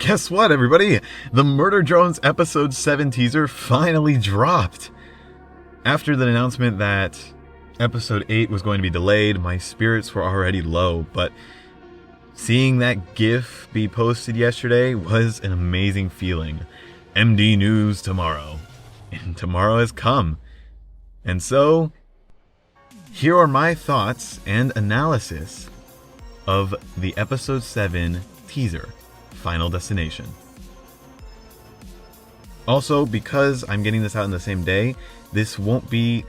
Guess what, everybody? The Murder Drones Episode 7 teaser finally dropped. After the announcement that Episode 8 was going to be delayed, my spirits were already low, but seeing that GIF be posted yesterday was an amazing feeling. MD news tomorrow. And tomorrow has come. And so, here are my thoughts and analysis of the Episode 7 teaser. Final Destination. Also, because I'm getting this out in the same day, this won't be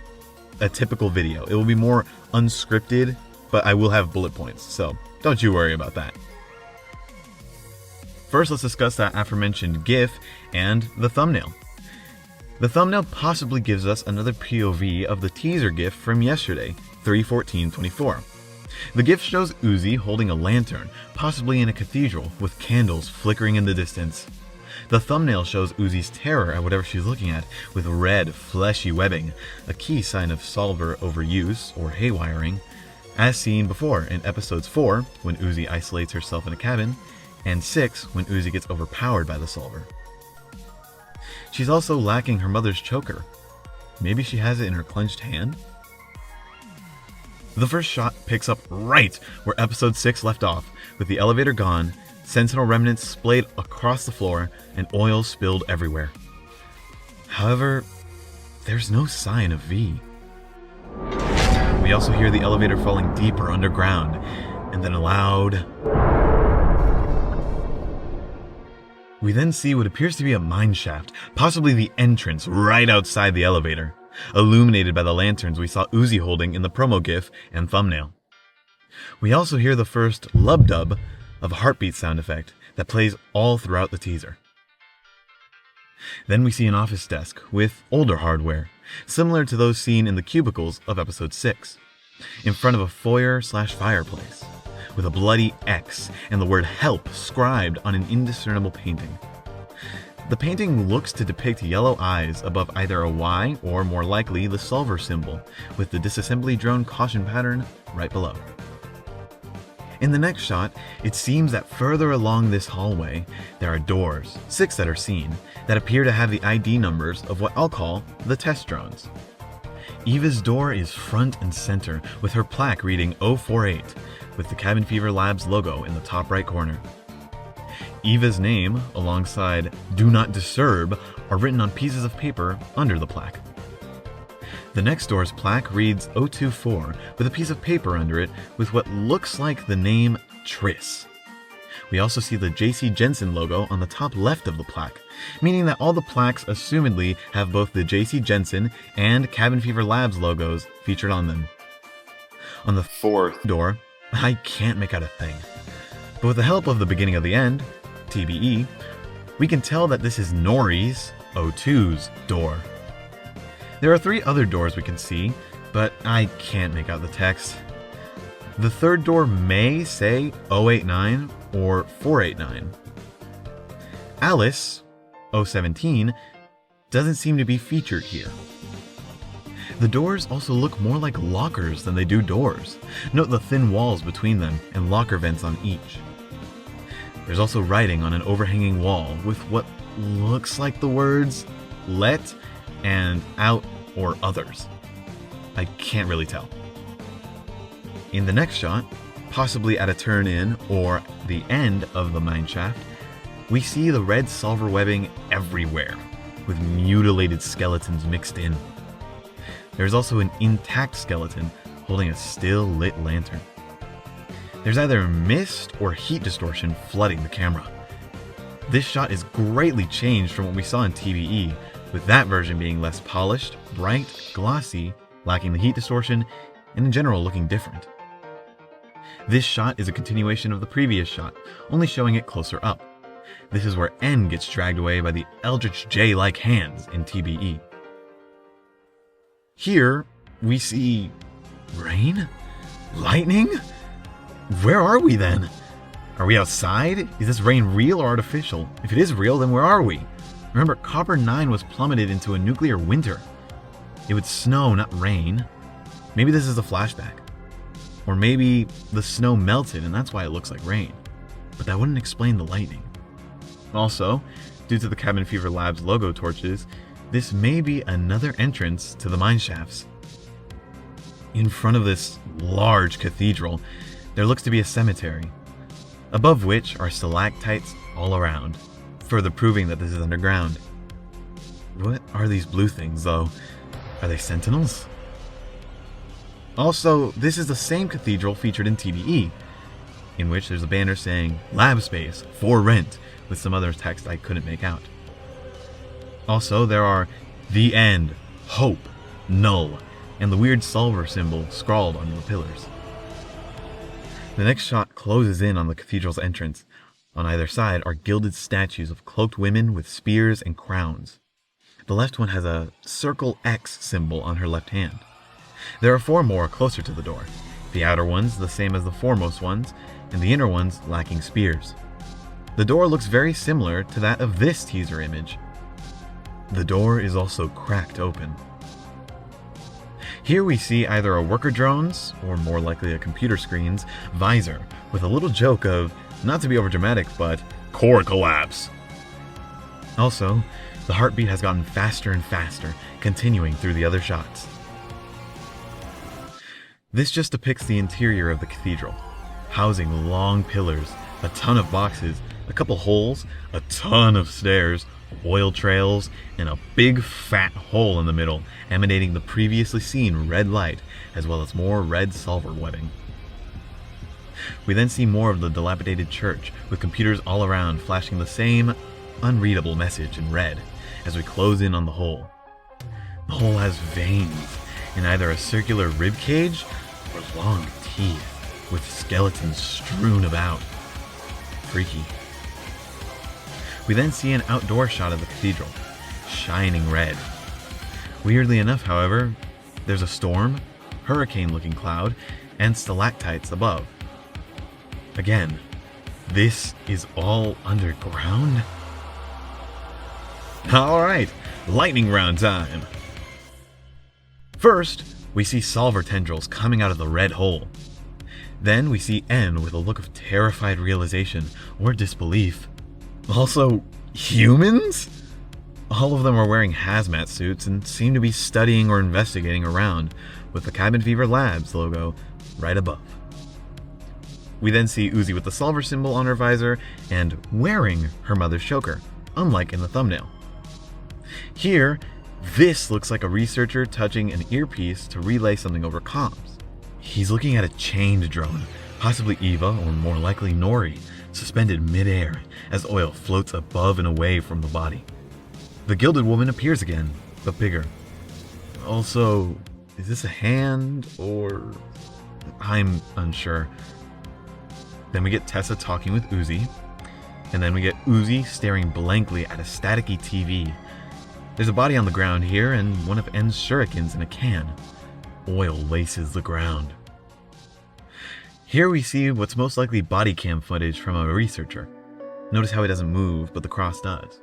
a typical video. It will be more unscripted, but I will have bullet points, so don't you worry about that. First, let's discuss that aforementioned GIF and the thumbnail. The thumbnail possibly gives us another POV of the teaser GIF from yesterday, 3/14/24. The GIF shows Uzi holding a lantern, possibly in a cathedral, with candles flickering in the distance. The thumbnail shows Uzi's terror at whatever she's looking at, with red, fleshy webbing, a key sign of solver overuse or haywiring, as seen before in episodes 4, when Uzi isolates herself in a cabin, and 6, when Uzi gets overpowered by the solver. She's also lacking her mother's choker. Maybe she has it in her clenched hand? The first shot picks up right where episode 6 left off, with the elevator gone, sentinel remnants splayed across the floor, and oil spilled everywhere. However, there's no sign of V. We also hear the elevator falling deeper underground, and then a loud... We then see what appears to be a mine shaft, possibly the entrance right outside the elevator, illuminated by the lanterns we saw Uzi holding in the promo GIF and thumbnail. We also hear the first lub-dub of a heartbeat sound effect that plays all throughout the teaser. Then we see an office desk with older hardware, similar to those seen in the cubicles of episode 6, in front of a foyer/fireplace, with a bloody X and the word HELP scribed on an indiscernible painting. The painting looks to depict yellow eyes above either a Y or, more likely, the solver symbol, with the Disassembly drone caution pattern right below. In the next shot, it seems that further along this hallway, there are doors, 6 that are seen, that appear to have the ID numbers of what I'll call the test drones. Eva's door is front and center, with her plaque reading 048, with the Cabin Fever Labs logo in the top right corner. Eva's name, alongside "Do Not Disturb," are written on pieces of paper under the plaque. The next door's plaque reads 024, with a piece of paper under it with what looks like the name Triss. We also see the JC Jensen logo on the top left of the plaque, meaning that all the plaques assumedly have both the JC Jensen and Cabin Fever Labs logos featured on them. On the fourth door, I can't make out a thing. But with the help of the beginning of the end, TBE, we can tell that this is Nori's, 02's, door. There are 3 other doors we can see, but I can't make out the text. The third door may say 089 or 489. Alice, 017, doesn't seem to be featured here. The doors also look more like lockers than they do doors. Note the thin walls between them and locker vents on each. There's also writing on an overhanging wall with what looks like the words "let" and "out" or "others." I can't really tell. In the next shot, possibly at a turn-in or the end of the mine shaft, we see the red solver webbing everywhere, with mutilated skeletons mixed in. There's also an intact skeleton holding a still lit lantern. There's either mist or heat distortion flooding the camera. This shot is greatly changed from what we saw in TBE, with that version being less polished, bright, glossy, lacking the heat distortion, and in general looking different. This shot is a continuation of the previous shot, only showing it closer up. This is where N gets dragged away by the Eldritch J-like hands in TBE. Here, we see... rain? Lightning? Where are we then? Are we outside? Is this rain real or artificial? If it is real, then where are we? Remember, Copper 9 was plummeted into a nuclear winter. It would snow, not rain. Maybe this is a flashback. Or maybe the snow melted and that's why it looks like rain. But that wouldn't explain the lightning. Also, due to the Cabin Fever Labs logo torches, this may be another entrance to the mine shafts. In front of this large cathedral, there looks to be a cemetery, above which are stalactites all around, further proving that this is underground. What are these blue things, though? Are they sentinels? Also, this is the same cathedral featured in TBE, in which there's a banner saying "Lab Space for Rent" with some other text I couldn't make out. Also, there are "The End," "Hope," "Null," and the weird solver symbol scrawled on the pillars. The next shot closes in on the cathedral's entrance. On either side are gilded statues of cloaked women with spears and crowns. The left one has a circle X symbol on her left hand. There are 4 more closer to the door, the outer ones the same as the foremost ones, and the inner ones lacking spears. The door looks very similar to that of this teaser image. The door is also cracked open. Here we see either a worker drone's, or more likely a computer screen's, visor, with a little joke of, not to be overdramatic, but core collapse. Also, the heartbeat has gotten faster and faster, continuing through the other shots. This just depicts the interior of the cathedral, housing long pillars, a ton of boxes, a couple holes, a ton of stairs, oil trails, and a big fat hole in the middle, emanating the previously seen red light, as well as more red solver webbing. We then see more of the dilapidated church, with computers all around flashing the same unreadable message in red, as we close in on the hole. The hole has veins, in either a circular rib cage or long teeth, with skeletons strewn about. Freaky. We then see an outdoor shot of the cathedral, shining red. Weirdly enough, however, there's a storm, hurricane-looking cloud, and stalactites above. Again, this is all underground? Alright, lightning round time! First, we see solver tendrils coming out of the red hole. Then we see N with a look of terrified realization or disbelief. Also, humans? All of them are wearing hazmat suits and seem to be studying or investigating around, with the Cabin Fever Labs logo right above. We then see Uzi with the solver symbol on her visor and wearing her mother's choker, unlike in the thumbnail. Here, this looks like a researcher touching an earpiece to relay something over comms. He's looking at a chained drone, possibly Eva or more likely Nori, suspended mid-air as oil floats above and away from the body. The gilded woman appears again, but bigger. Also, is this a hand or... I'm unsure. Then we get Tessa talking with Uzi, and then we get Uzi staring blankly at a staticky TV. There's a body on the ground here and one of N's shurikens in a can. Oil laces the ground. Here we see what's most likely body cam footage from a researcher. Notice how he doesn't move, but the cross does,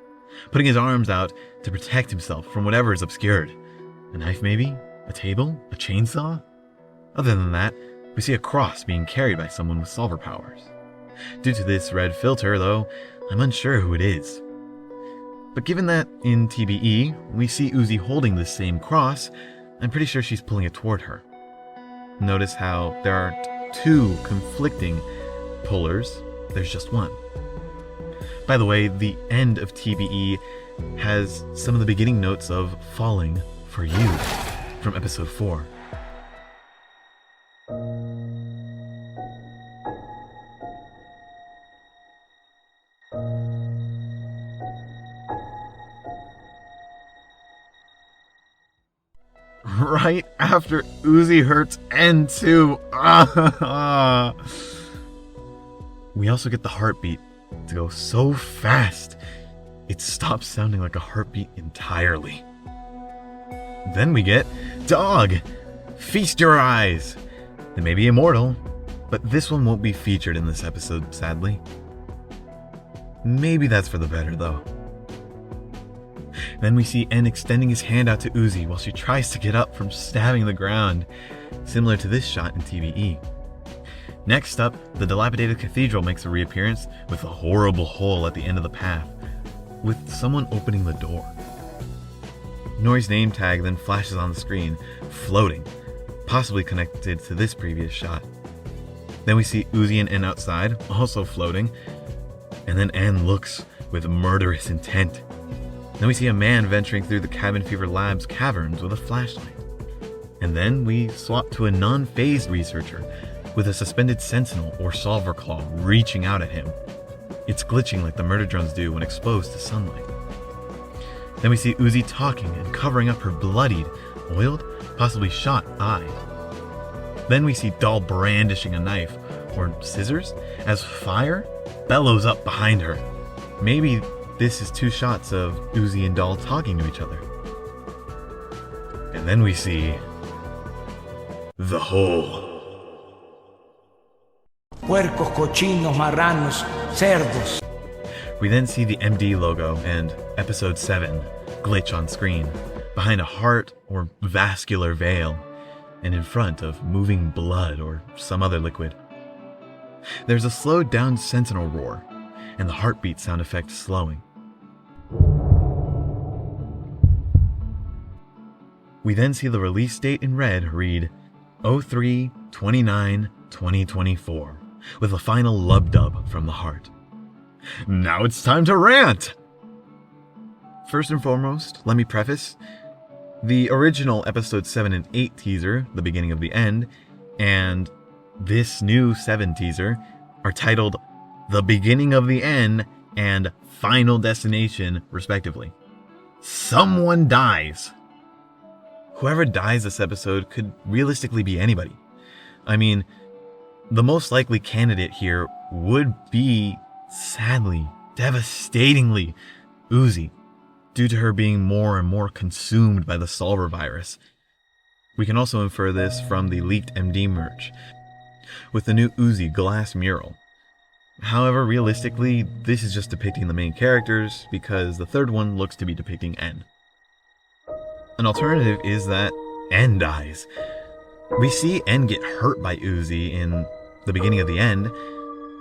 putting his arms out to protect himself from whatever is obscured. A knife maybe? A table? A chainsaw? Other than that, we see a cross being carried by someone with solver powers. Due to this red filter, though, I'm unsure who it is. But given that in TBE, we see Uzi holding this same cross, I'm pretty sure she's pulling it toward her. Notice how there aren't 2 conflicting pullers, there's just one. By the way, the end of TBE has some of the beginning notes of Falling for You from episode 4. Right after Uzi hurts N2. We also get the heartbeat to go so fast, it stops sounding like a heartbeat entirely. Then we get Dog! Feast your eyes! They may be immortal, but this one won't be featured in this episode, sadly. Maybe that's for the better, though. Then we see N extending his hand out to Uzi while she tries to get up from stabbing the ground, similar to this shot in TBE. Next up, the dilapidated cathedral makes a reappearance with a horrible hole at the end of the path, with someone opening the door. Nori's name tag then flashes on the screen, floating, possibly connected to this previous shot. Then we see Uzi and En outside, also floating, and then En looks with murderous intent. Then we see a man venturing through the Cabin Fever Lab's caverns with a flashlight. And then we swap to a non-phased researcher with a suspended sentinel or solver claw reaching out at him. It's glitching like the murder drones do when exposed to sunlight. Then we see Uzi talking and covering up her bloodied, oiled, possibly shot eye. Then we see Doll brandishing a knife, or scissors, as fire bellows up behind her. Maybe this is 2 shots of Uzi and Doll talking to each other. And then we see the hole. Puercos, cochinos, marranos, cerdos. We then see the MD logo and Episode 7 glitch on screen, behind a heart or vascular veil, and in front of moving blood or some other liquid. There's a slowed down sentinel roar, and the heartbeat sound effect slowing. We then see the release date in red read 03/29/2024, with a final lub-dub from the heart. Now it's time to rant! First and foremost, let me preface, the original Episode 7 and 8 teaser, The Beginning of the End, and this new 7 teaser are titled The Beginning of the End and Final Destination, respectively. Someone dies. Whoever dies this episode could realistically be anybody. I mean, the most likely candidate here would be, sadly, devastatingly, Uzi, due to her being more and more consumed by the Solver virus. We can also infer this from the leaked MD merch, with the new Uzi glass mural. However, realistically, this is just depicting the main characters, because the third one looks to be depicting En. An alternative is that En dies. We see En get hurt by Uzi in The Beginning of the End,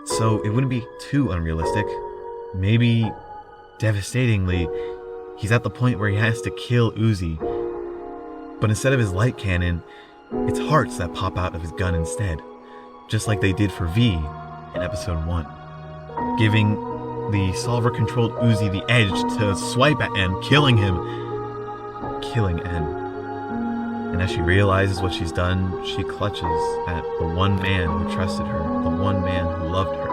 so it wouldn't be too unrealistic. Maybe, devastatingly, he's at the point where he has to kill Uzi, but instead of his light cannon, it's hearts that pop out of his gun instead, just like they did for V in Episode 1, giving the solver-controlled Uzi the edge to swipe at En, killing En. And as she realizes what she's done, she clutches at the one man who trusted her, the one man who loved her.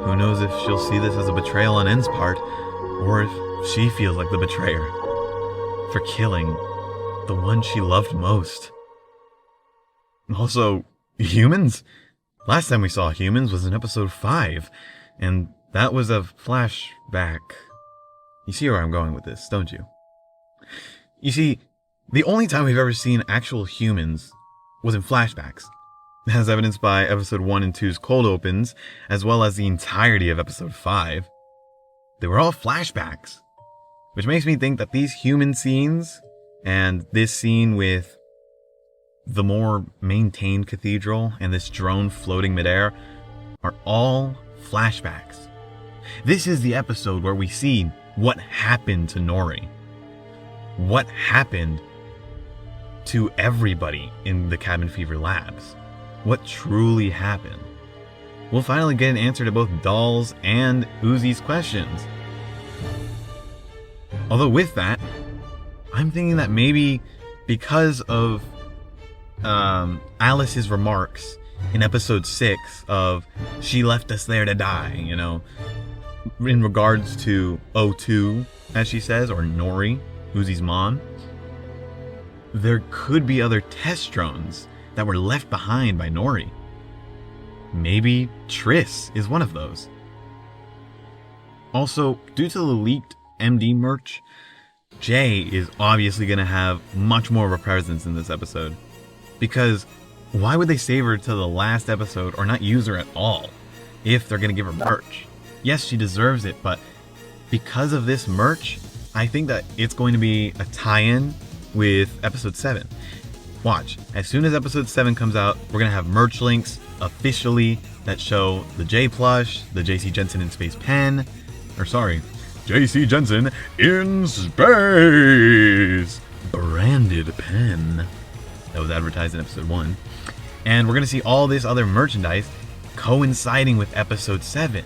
Who knows if she'll see this as a betrayal on En's part, or if she feels like the betrayer for killing the one she loved most. Also, humans? Last time we saw humans was in Episode 5, and that was a flashback. You see where I'm going with this, don't you? You see, the only time we've ever seen actual humans was in flashbacks, as evidenced by Episode 1 and 2's cold opens, as well as the entirety of Episode 5. They were all flashbacks, which makes me think that these human scenes, and this scene with the more maintained cathedral and this drone floating midair, are all flashbacks. This is the episode where we see what happened to Nori. What happened to everybody in the Cabin Fever Labs. What truly happened. We'll finally get an answer to both Doll's and Uzi's questions. Although with that, I'm thinking that maybe because of Alice's remarks in Episode 6 of she left us there to die, you know, in regards to O2, as she says, or Nori, Uzi's mom, there could be other test drones that were left behind by Nori. Maybe Triss is one of those. Also, due to the leaked MD merch, Jay is obviously going to have much more of a presence in this episode. Because why would they save her to the last episode or not use her at all if they're going to give her merch? Yes, she deserves it, but because of this merch, I think that it's going to be a tie-in with Episode 7. Watch, as soon as Episode 7 comes out, we're going to have merch links officially that show the J plush, the JC Jensen in Space pen, J.C. Jensen in space! Branded pen. That was advertised in episode 1. And we're going to see all this other merchandise coinciding with episode 7.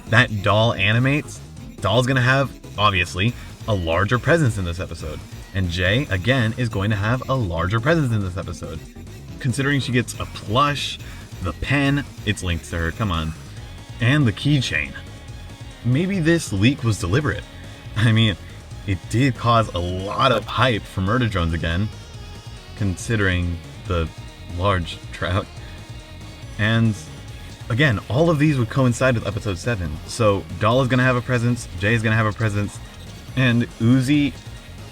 That doll animates. Doll's going to have, obviously, a larger presence in this episode. And Jay, again, is going to have a larger presence in this episode. Considering she gets a plush, the pen, it's linked to her, come on, and the keychain. Maybe this leak was deliberate. I mean, it did cause a lot of hype for Murder Drones again, considering the large trout. And again, all of these would coincide with episode 7. So Doll is going to have a presence, Jay is going to have a presence, and Uzi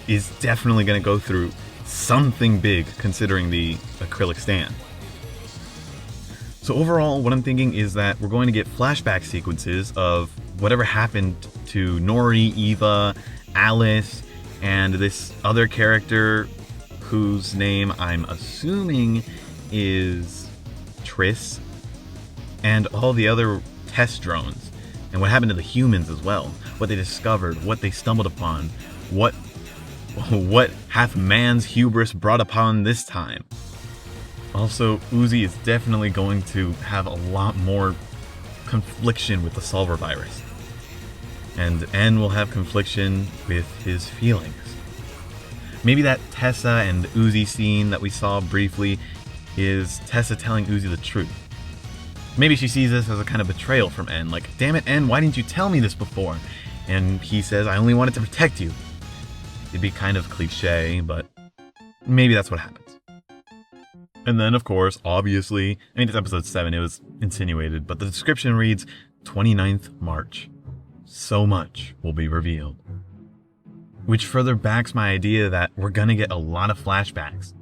is definitely going to go through something big considering the acrylic stand. So overall, what I'm thinking is that we're going to get flashback sequences of whatever happened to Nori, Eva, Alice, and this other character whose name I'm assuming is Triss, and all the other test drones, and what happened to the humans as well, what they discovered, what they stumbled upon, what hath man's hubris brought upon this time. Also, Uzi is definitely going to have a lot more confliction with the Solver virus. And N will have confliction with his feelings. Maybe that Tessa and Uzi scene that we saw briefly is Tessa telling Uzi the truth. Maybe she sees this as a kind of betrayal from N, like, damn it, N, why didn't you tell me this before? And he says, I only wanted to protect you. It'd be kind of cliche, but maybe that's what happens. And then, of course, obviously, I mean, it's episode 7, it was insinuated, but the description reads 29th March. So much will be revealed. Which further backs my idea that we're gonna get a lot of flashbacks.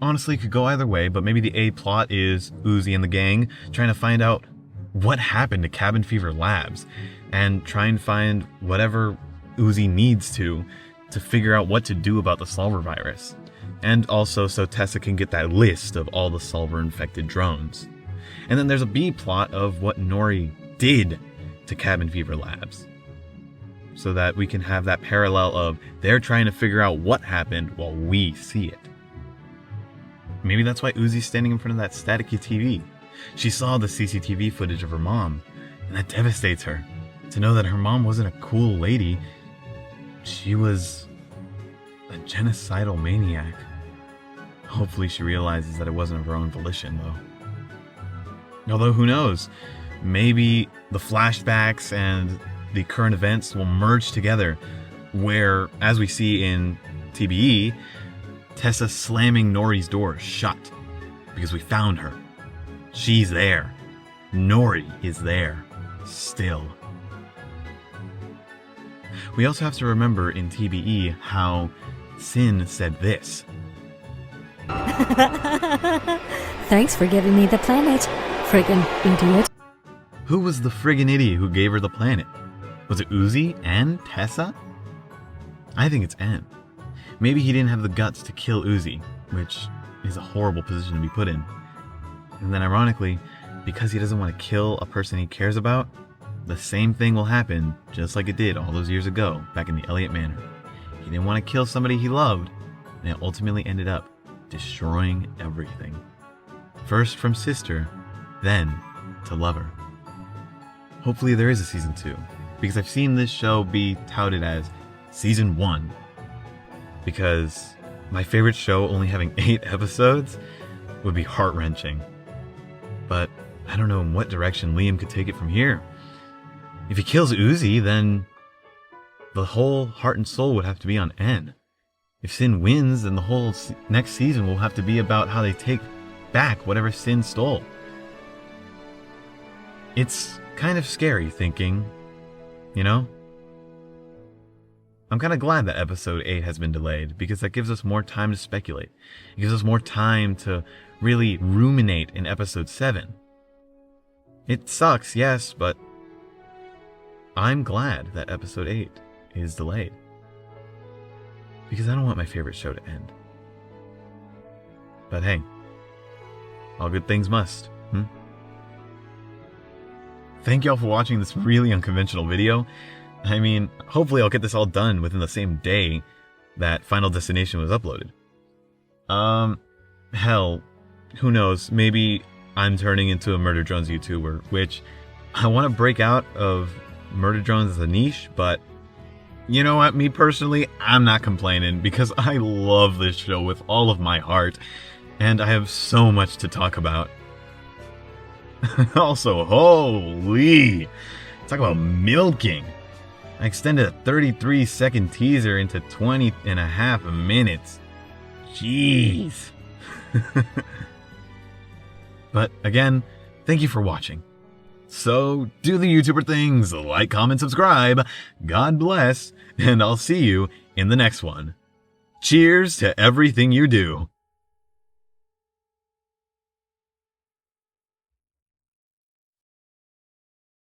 Honestly, it could go either way, but maybe the A plot is Uzi and the gang trying to find out what happened to Cabin Fever Labs and try and find whatever Uzi needs to figure out what to do about the Solver virus. And also so Tessa can get that list of all the Solver-infected drones. And then there's a B plot of what Nori did to Cabin Fever Labs, so that we can have that parallel of they're trying to figure out what happened while we see it. Maybe that's why Uzi's standing in front of that staticky TV. She saw the CCTV footage of her mom, and that devastates her. To know that her mom wasn't a cool lady, she was a genocidal maniac. Hopefully she realizes that it wasn't of her own volition, though. Although, who knows? Maybe the flashbacks and the current events will merge together, where, as we see in TBE, Tessa slamming Nori's door shut because we found her. She's there. Nori is there. Still. We also have to remember in TBE how Sin said this. Thanks for giving me the planet, friggin' idiot. Who was the friggin' idiot who gave her the planet? Was it Uzi and Tessa? I think it's N. Maybe he didn't have the guts to kill Uzi, which is a horrible position to be put in. And then ironically, because he doesn't want to kill a person he cares about, the same thing will happen just like it did all those years ago back in the Elliott Manor. He didn't want to kill somebody he loved, and it ultimately ended up destroying everything. First from sister, then to lover. Hopefully there is a season 2, because I've seen this show be touted as season 1. Because my favorite show only having 8 episodes would be heart-wrenching. But I don't know in what direction Liam could take it from here. If he kills Uzi, then the whole heart and soul would have to be on N. If Sin wins, then the whole next season will have to be about how they take back whatever Sin stole. It's kind of scary thinking, you know? I'm kind of glad that episode 8 has been delayed, because that gives us more time to speculate. It gives us more time to really ruminate in episode 7. It sucks, yes, but I'm glad that episode 8 is delayed. Because I don't want my favorite show to end. But hey, all good things must, Thank y'all for watching this really unconventional video. I mean, hopefully I'll get this all done within the same day that Final Destination was uploaded. Hell, who knows, maybe I'm turning into a Murder Drones YouTuber, which I want to break out of Murder Drones as a niche, but you know what, me personally, I'm not complaining because I love this show with all of my heart, and I have so much to talk about. Also, holy, talk about milking. I extended a 33-second teaser into 20 and a half minutes. Jeez. But again, thank you for watching. So do the YouTuber things, like, comment, subscribe. God bless, and I'll see you in the next one. Cheers to everything you do.